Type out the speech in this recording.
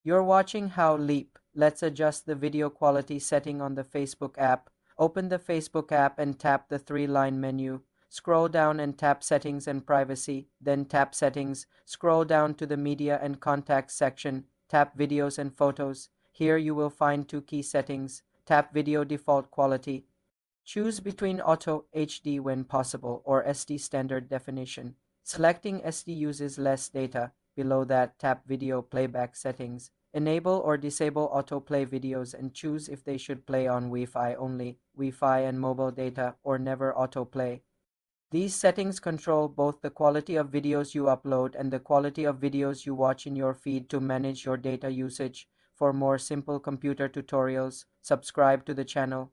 You're watching How Leap. Let's adjust the video quality setting on the Facebook app. Open the Facebook app and tap the three-line menu. Scroll down and tap Settings and Privacy, then tap Settings. Scroll down to the Media and Contacts section. Tap Videos and Photos. Here you will find two key settings. Tap Video Default Quality. Choose between Auto HD when possible or SD Standard Definition. Selecting SD uses less data. Below that, tap Video Playback Settings. Enable or disable autoplay videos and choose if they should play on Wi-Fi only, Wi-Fi and mobile data, or never autoplay. These settings control both the quality of videos you upload and the quality of videos you watch in your feed to manage your data usage. For more simple computer tutorials, subscribe to the channel.